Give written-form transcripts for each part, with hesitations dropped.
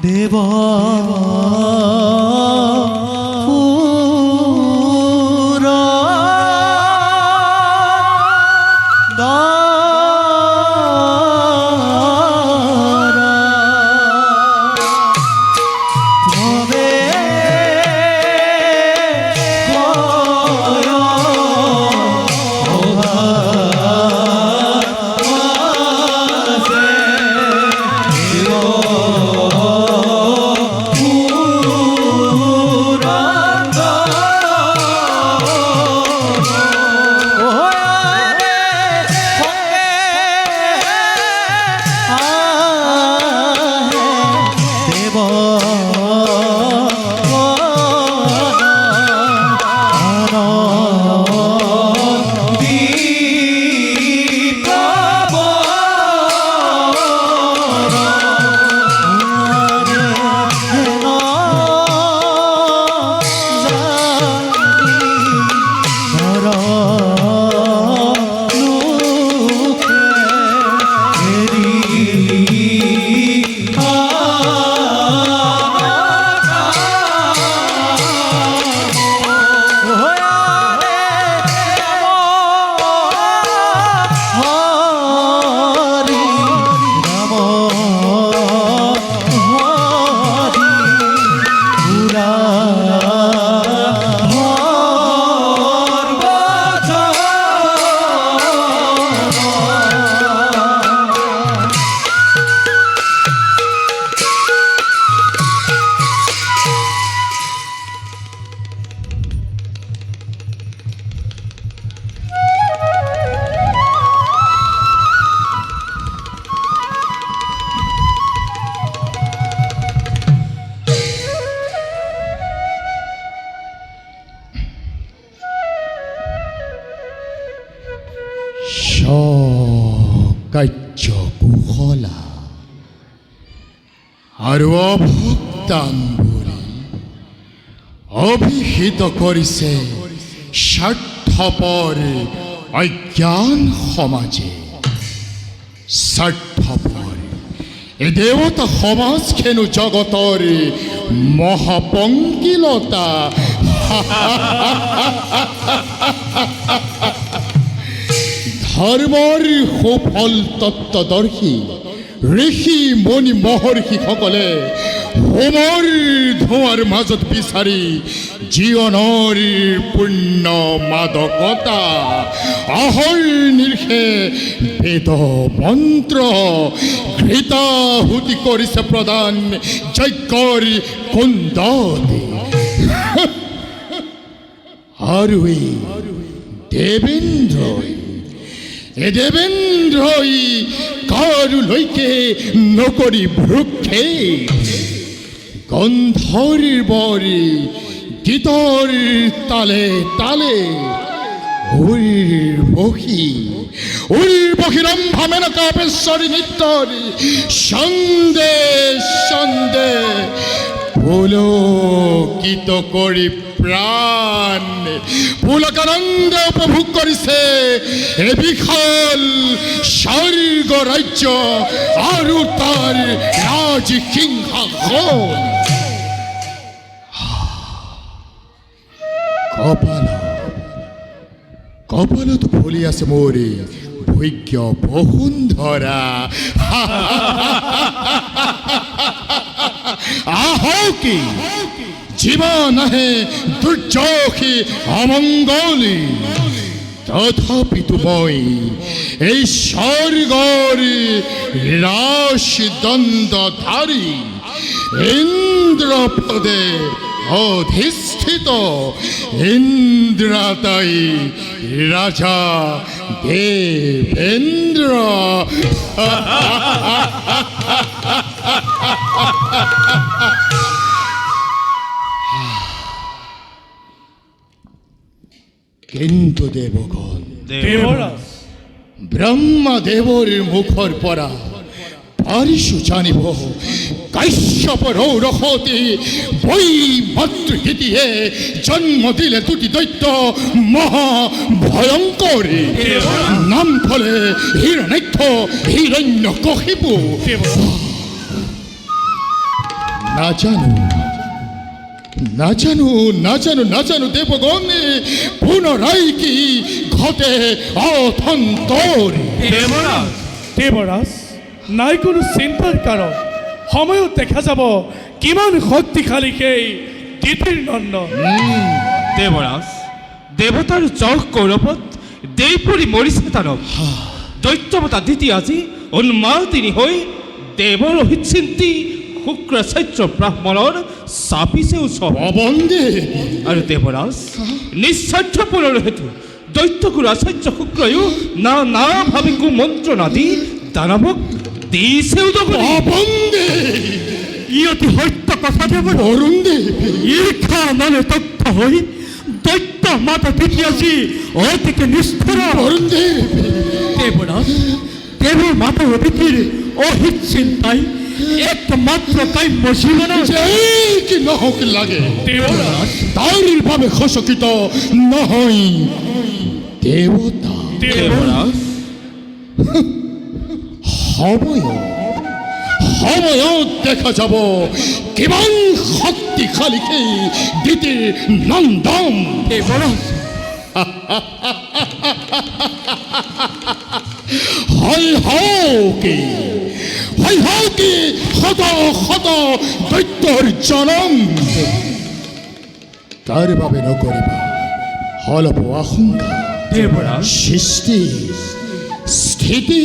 দেব কাৰ্যকুশলা আৰু অভক্তাম্বুৰে অভিহিত কৰিছে স্বাৰ্থপৰ অজ্ঞান সমাজে। স্বাৰ্থপৰ এ দেৱতা সমাজখেনো জগতৰ মহাপংকিলতা। ধৰ্মৰ সুফল তত্ত্বদৰ্শী ঋষি মণি মহৰ্ষিসকলে হোমৰ ধোঁৱাৰ মাজত বিচাৰি জীৱনৰ পূৰ্ণ মাদকতা অহৰ্নিশে বেদ মন্ত্ৰ ঘৃতাহুতি কৰিছে প্ৰদান যজ্ঞৰ কুণ্ডতে। আৰু এই দেবেন্দ্ৰই কাৰোলৈকে নকৰি ভ্ৰুক্ষে গন্ধৰ্বৰ গীতৰ তালে তালে উৰ্বশীৰম্ভা মেনকাপেশ্বৰী নৃত্যৰ ছন্দে ছন্দে পুলকিত কৰি প্ৰাণ পুলকানন্দ উপভোগ কৰিছে এ বিশাল স্বৰ্গ ৰাজ্য আৰু তাৰ ৰাজসিংহাসন। কপালত ফুলি আছে মোৰ ভোগ্য বসুন্ধৰা। আহকি জীবন আহে দুৰ্যশী অমংগলী, তথাপিতো মই এই স্বৰ্গৰ ৰাজদণ্ডধাৰী ইন্দ্ৰপদে অধিষ্ঠিত ইন্দ্ৰাতাই ৰাজা দেবেন্দ্র। কিন্তু দেবগণ, দেবরাজ ব্রহ্মদেবর মুখর পরা পারিশু জানিব কাশ্যপ রৌরহতে বই মাতৃ দ্বিতীয় জন্ম দিলে দুটি দৈত্য মহা ভয়ঙ্কর, নাম ফলে হিরণ্য হিরণ্য কহিবু। না জানো না জানো না জানো না জানো দেবগণ, পুনরায় কি ঘটে অথন্তর। দেবরাজ দেবরাজ নাই কোনো চিন্তাৰ কাৰণ সময়ত দেখা যাব কিমান শক্তিশালী সেই দিতিৰ নন্দ। দেবরাজ দেবতার জগ গৌরবত দেইপুরি মরিছে তারব দৈত্যবতা দিতি আজি উন্মাদিনী হৈ দেৱৰ অহিচিন্তি শুক্ৰ চৈত্ৰ ব্ৰাহ্মণৰ চাপিছে উৎসৱ অবন্দে আৰু দেবরাজ নিস্বাৰ্থপৰৰ হেতু দৈত্যকুৰ আচাৰ্য শুক্ৰয়ো না না ভাবে কুমন্ত্ৰণা দি দানৱক দিছে উদগনি। অবন্দে ই অতি সত্য কথা দেৱৰ অৰুণ দেৱ ঈৰ্ষা মানে তথ্য হৈ দৈত্য মাতা দেখি আজি অতিকে নিষ্ঠুৰ। অৰুণ দেৱ দেৱৰাজ দেৱৰ মাতা অতিথিৰ অহিত চিন্তাই একমাত্ৰ কাম্য জীৱনৰ যেই কি নহওক লাগে দেবরাজ তার ভাবে খচকিত নহয় দেবতা। দেবরাজ সময়ত দেখা যাব কিমান শক্তিশালী সেই দিতিৰ নন্দন। দেৱৰাজ হয় হওকি শত শত দৈত্যৰ জনম, তাৰ বাবে নকৰিবা অলপ আশংকা। দেবরাজ সৃষ্টি স্থিতি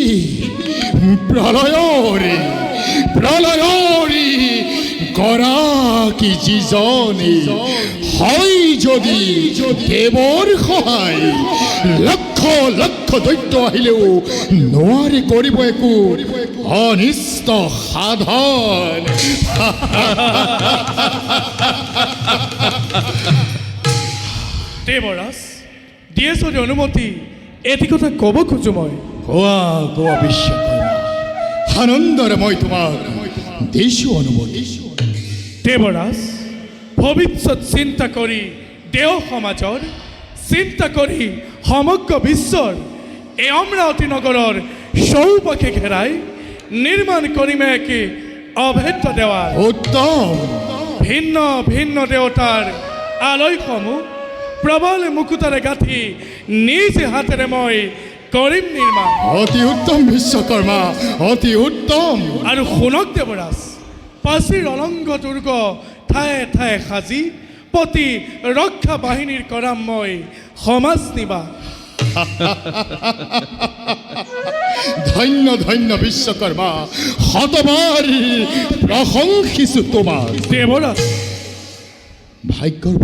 প্রলয়রে প্রলয়রে গৰাকী যিজনে হয় যদি দেৱৰ সহায়, লক্ষ লক্ষ দৈত্য আহিলেও নোৱাৰে কৰিব একো অনিষ্ট সাধন। দেবরাজ দিয়ে যদি অনুমতি এটি কথা ক'ব খোজো মই। গোৱা গোৱা বিশ্বকৰ্মা, আনন্দৰে মই তোমাক দিছো অনুমতি। দেবরাজ ভৱিষ্যত চিন্তা কৰি দেও সমাজৰ চিন্তা কৰি সমগ্ৰ বিশ্বৰ এই অমৰাৱতী নগৰৰ চৌপাশে ঘেৰাই নিৰ্মাণ কৰিমে একে অভেদ্য দেৱাল। উত্তম ভিন্ন ভিন্ন দেৱতাৰ আলয়সমূহ প্ৰবল মুকুতাৰে গাঁঠি নিজ হাতেৰে মই কৰিম নিৰ্মাণ। অতি উত্তম বিশ্বকৰ্মা, অতি উত্তম। আৰু শুনক দেৱৰাজ, পাচিৰ অলংগ দুৰ্গ ঠায়ে ঠায়ে সাজি প্ৰতি ৰক্ষা বাহিনীৰ কৰাম মই সমাজ নিবাস। ধন্য ধন্য বিশ্বকৰ্মা, শতবাৰ প্ৰশংসিছো তোমাক। দেৱৰাজ ভাগ্যৰ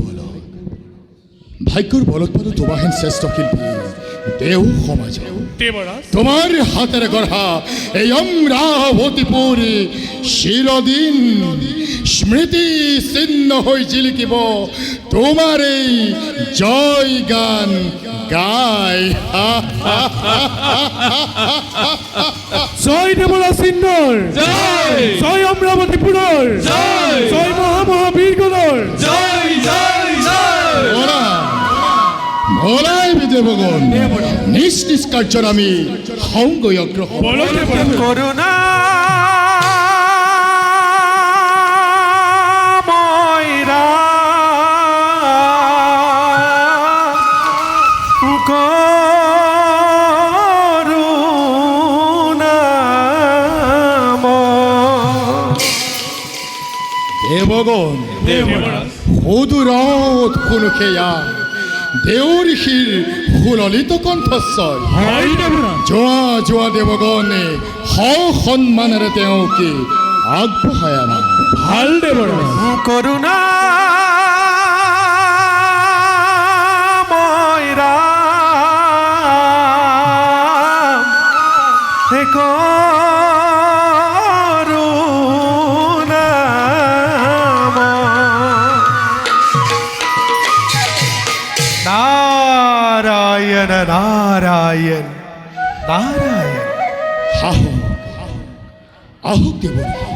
বলত পালো তোমাৰ হেন শ্ৰেষ্ঠ শিল্পী দেও সমাজ। দেৱৰাজ তোমার হাতের গড়া এই অমরাবতীপুর চিরদিন স্মৃতি চিহ্ন হয়ে জিলিকিব তোমার এই জয় গান গায়। জয় দেৱৰাজ সিন্দৰ, জয় অমৰাৱতীপুৰৰ, জয় মহামহাবীৰগণৰ। ভোলাই দেবগণ, নিজ নিজ কাৰ্যৰ আমি সংগই অগ্ৰসৰ। বলো দেৱৰাজ। করুণা ময়রা দেবগণ দেৱৰাজ সুদূৰত কোনো সেয়া দেউৰ শিৰ সুললিত কণ্ঠস্বৰ। হয় দেৱৰাজ। যোৱা যোৱা দেৱগণে সন্মানেৰে তেওঁকে আগবঢ়াই আনা। ভাল দেৱৰাজ। করুণা ময়রা নারায়ণ নারায়ণ নারায়ণ। আহোক আহোক দেবরী